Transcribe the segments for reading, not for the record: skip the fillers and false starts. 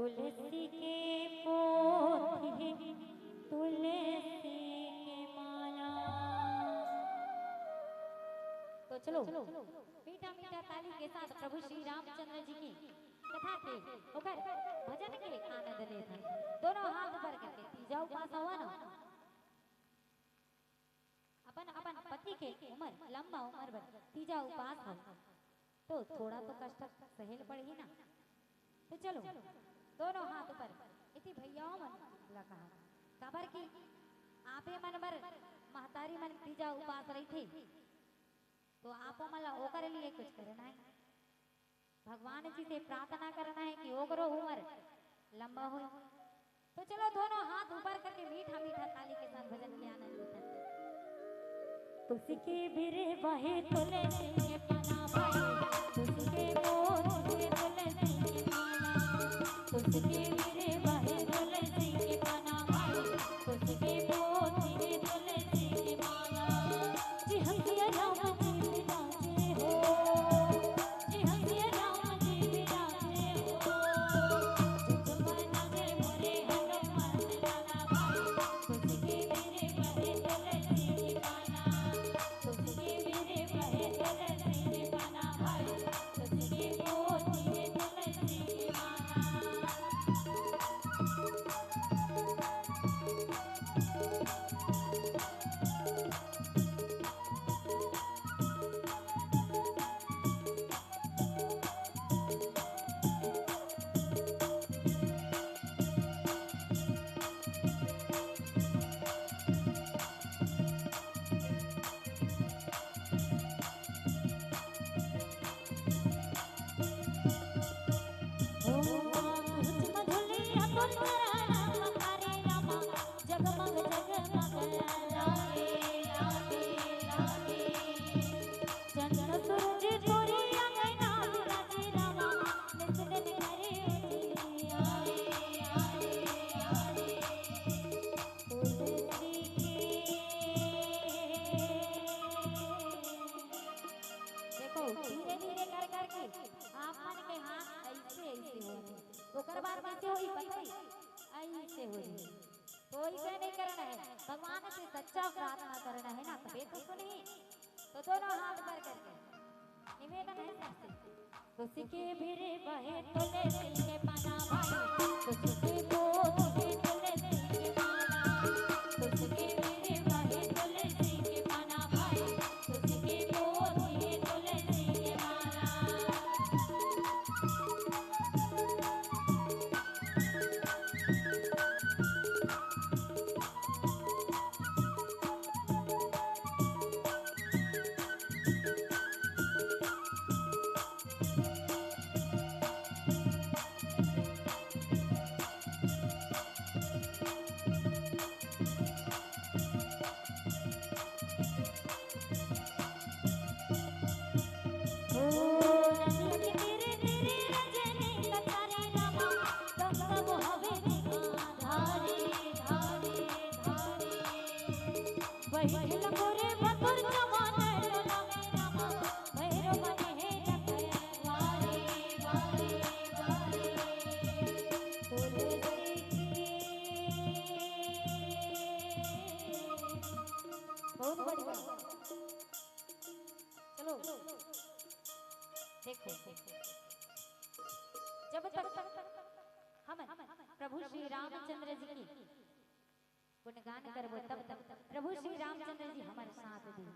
तुलसी के पोथी तुलसी के माला। तो चलो मीठा मीठा ताली के साथ प्रभु श्री रामचंद्र जी की कथा के होकर भजन के आनंद लेते हैं। दोनों हाथ ऊपर करके तीजा उपास हुआ ना, अपन अपन पति के उम्र लंबा उम्र बन तीजा उपास हो तो थोड़ा तो कष्ट सहेल पड़ेगी ना। तो चलो दोनों हाथ ऊपर इति भैयाओं मन लगा खबर की आपे मन बर महतारी मन तीजा उपास रही थी तो आपो मला ओकर लिए कुछ करना है, भगवान जी से प्रार्थना करना है कि ओकरो उम्र लंबा हो। तो चलो दोनों हाथ ऊपर करके मीठा मीठा ताली के साथ भजन के आनंद लेते हैं। तुझके बिरे बहे तुलसी के पना भाई, तुझके मोर से तुलसी के माला। तुझके बिरे बहे तुलसी के पना भाई, तुझके मोर से तुलसी के माला। जी हंसिया राम जी विराजे हो, जी हंसिया राम जी विराजे हो। जुगमना दे मोरे हनुमान लाला भाई, तुझके बिरे बहे तुलसी के पना। तुझके बिरे बहे तुलसी के पना भाई, तुझके मोर से तुलसी के माला। धीरे धीरे कर करके आप मन के हाथ ऐसे ऐसे हो ओकर बाद कैसे होई पता है ऐसे होई। तो ऐसे नहीं करना है, भगवान से सच्चा प्रार्थना करना है ना, तबे तो सुनी। तो दोनों हाथ पर करके निवेदन है सबसे। तुझके बिरे बहे तुलसी के पना भाई, तुझके मोर से तुलसी के माला। तुझके बिरे बहे तुलसी के पना भाई, तुझके मोर से तुलसी के माला। बहुत बढ़िया। चलो देखो जब तक हम प्रभु श्री रामचंद्र जी की गुणगान करबो तब तक प्रभु श्री रामचंद्र जी हमारे साथ दी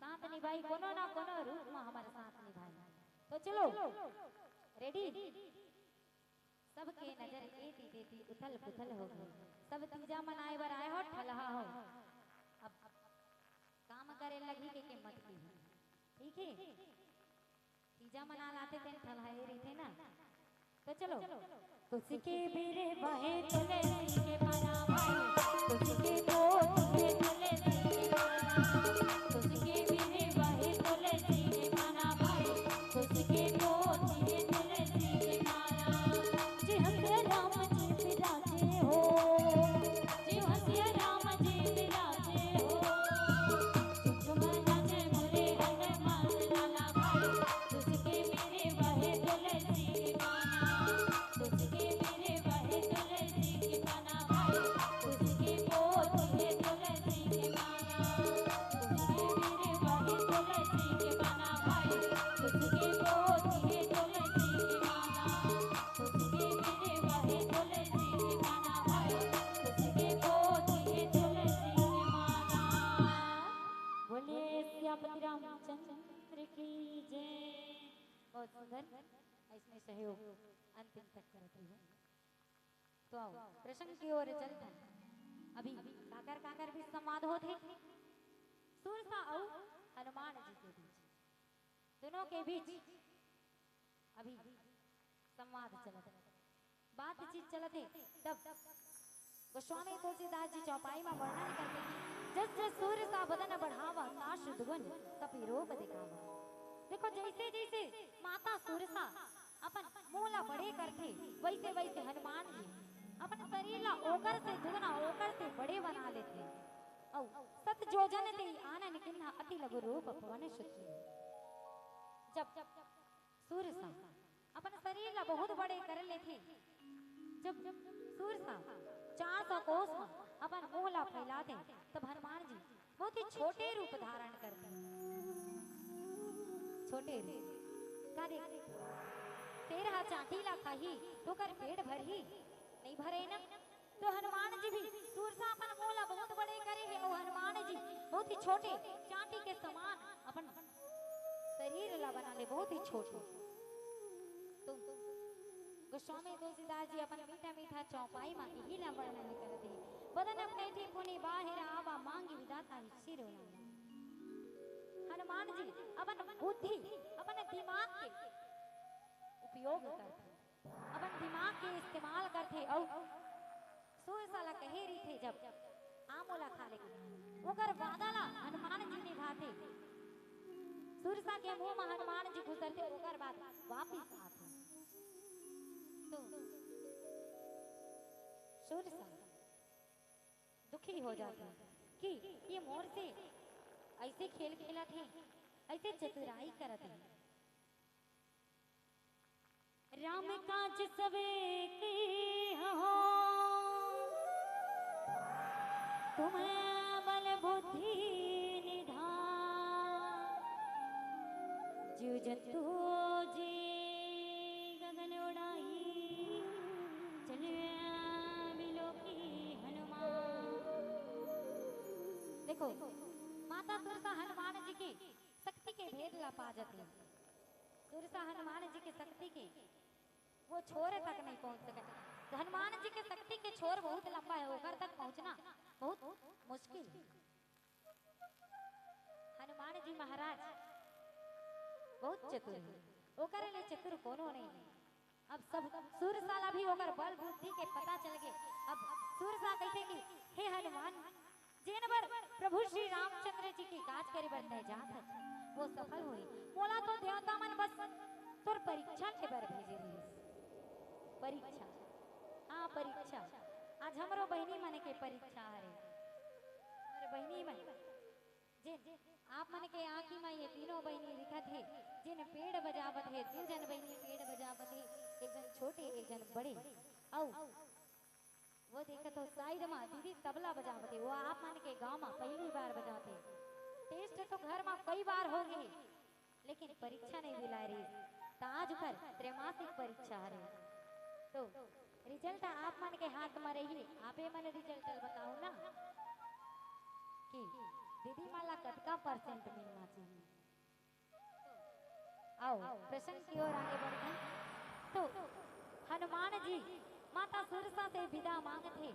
साथ निभाई कोनो ना कोनो रूप में हमारे साथ निभाई। तो चलो रेडी, सबके नजर एती देती उथल पुथल हो गई, सब तीजा मनाए बर आए हो ठलहा हो। अब काम करे लगी के मत की, ठीक है तीजा मना लाते थे ठलहाए रही थे ना। तो चलो तुझके बिरे बहे तुलसी के पना भाई, तुझके मोर से तुलसी के माला। तुझके बिरे बहे तुलसी के पना भाई, तुझके मोर से तुलसी के माला। जी हंसिया राम जी विराजे हो, जी हंसिया राम जी विराजे हो। जुगमना दे मोरे हनुमान लाला भाई, तुझके बिरे बहे तुलसी के माला। तुझके बहुत सुंदर इसमें सहयोग अंतिम तक करती है। तो आओ प्रश्न की ओर चलते हैं। अभी काकर काकर भी संवाद होते सुरसा और हनुमान जी के बीच, दोनों के बीच अभी संवाद चलते, बातचीत चलते। तब गोस्वामी तुलसीदास जी चौपाई में वर्णन करते हैं, जस जस सूर्य सा बदन बढ़ावा ताश दुगन कपि रोग दिखावा। देखो जैसे जैसे माता सूरसा अपन मूला बड़े करते, वैसे वैसे हनुमान जी अपन शरीर ला ओकर से दुगना ओकर से बड़े बना लेते। औ सत जोजन ते आनन किन्हा अति लघु रूप पवन सुत। जब सूरसा अपन शरीर ला बहुत बड़े कर लेते, जब सूरसा 400 कोस में अपन मूला फैलाते, तब हनुमान जी बहुत ही छोटे रूप धारण करते। छोटे रूप का देख 13 चाटीला खाही तो कर पेट भर ही नहीं भरे ना। तो हनुमान जी भी सूरसा अपन मूला बहुत बड़े करे है और हनुमान जी बहुत ही छोटे चाटी के समान अपन शरीर ला बना ले, बहुत ही छोटे। तो गोस्वामी तुलसीदास जी अपन मीठा मीठा चौपाई में यही ला वर्णन करते, बदन पेठी पुनि बाहिर आवा मांगी विधाता सिर नामा। हनुमान जी अपन बुद्धि अपन दिमाग के उपयोग करते, अपन दिमाग के इस्तेमाल करते। और सूरसाला कहे रही थे जब आमोला खा लेगी ओकर वादाला हनुमान जी निभाते। सूरसा के मुंह में हनुमान जी घुसरते, ओकर बाद वापिस आते। तो सूरसा दुखी हो जाते कि ये मोर से ऐसे खेल खेला थे, ऐसे चतुराई करते हैं। राम काज सबे की हो तुम्हें बल बुद्धि निधान, जीव जंतु जी गगन उड़ाई चले बिलोकी हनुमान। देखो माता सूरसा हनुमान जी की शक्ति के भेद ला पा जाती है। सूरसा हनुमान जी की शक्ति के वो छोर तक नहीं पहुंच सके। हनुमान जी के शक्ति के छोर बहुत लंबा है, ओकर तक पहुंचना बहुत मुश्किल है। हनुमान जी महाराज बहुत चतुर है, ओकर ले चतुर कोनो नहीं है। अब सब सूरसाला भी ओकर बल बुद्धि के पता चल गए। अब सूरसा कहते कि हे हनुमान जेन बर प्रभु श्री रामचंद्र जी की काज करे बनते जात है, वो सफल हुई। बोला तो देवता मन बस तोर परीक्षा के बर भेजे रही। परीक्षा, हाँ परीक्षा, आज हमरो बहनी मन के परीक्षा हरे। अरे बहनी मन जे आप मन के आँखी में ये तीनों बहनी दिखत है, जिन पेड़ बजावत है, 2 जन बहनी पेड़ बजावत है, एक जन छोटे एक जन बड़े। औ वो देखत हो साइड में दीदी तबला बजावत है, वो आप मन के गांव में पहली बार बजाते। टेस्ट तो घर में कई बार हो गई, लेकिन परीक्षा नहीं दिला रही। तो आज कर त्रैमासिक परीक्षा हरे। तो रिजल्ट आप मन के हाथ में रही, आपे मन रिजल्ट बताओ ना कि दीदी माला कतका % मिलना चाहिए। आओ प्रश्न की ओर आगे बढ़ते। तो हनुमान जी माता सूरसा से विदा मांगते।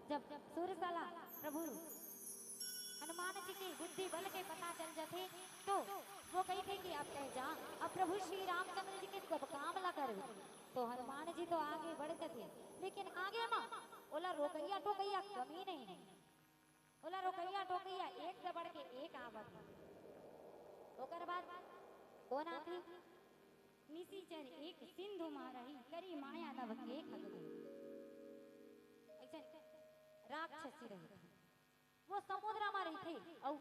जब सूरसाला प्रभु हनुमान जी की बुद्धि बल के पता चल जाते, तो वो कहते कि अब कह जा, अब प्रभु श्री रामचंद्र जी के सब काम ला करो। तो हनुमान जी तो आगे बढ़ते थे, लेकिन आगे मां ओला रोकैया टोकैया कमी नहीं है। ओला रोकैया टोकैया एक से बढ़ के एक आवत है। ओकर बाद कौन आती? निशिचर एक सिंधु मारही करी माया नभ के खग गई। ऐसे राक्षसी रही, वो समुद्र में रही थे। और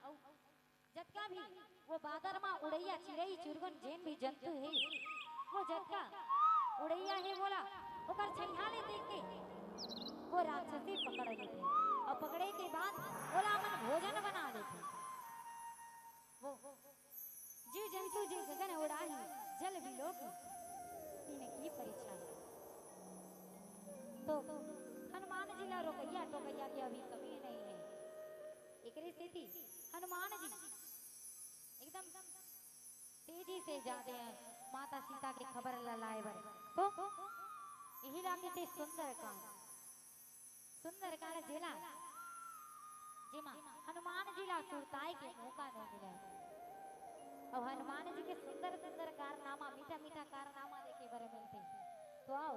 जतका भी वो बादर में उड़ैया चिड़ई चुरगन जेन भी जंतु है, वो जतका उड़ैया है बोला ओकर छैहा ले देख के वो राक्षसी पकड़ लेते। और पकड़े के बाद ओला मन भोजन बना लेते। वो जीव जंतु जी गगन उड़ाही जल बिलोकी तीन की परीक्षा है। तो हनुमान जी ला रोकैया टोकैया की अभी कमी नहीं है। एक स्थिति हनुमान जी एकदम तेजी से जाते हैं माता सीता तो यही लागे थे सुंदर कांड जेला जेमा हनुमान जी ला सुरताई के मौका न मिला। अब हनुमान जी के सुंदर सुंदर कारनामा मीठा मीठा कारनामा देखे बर मिलते। तो आओ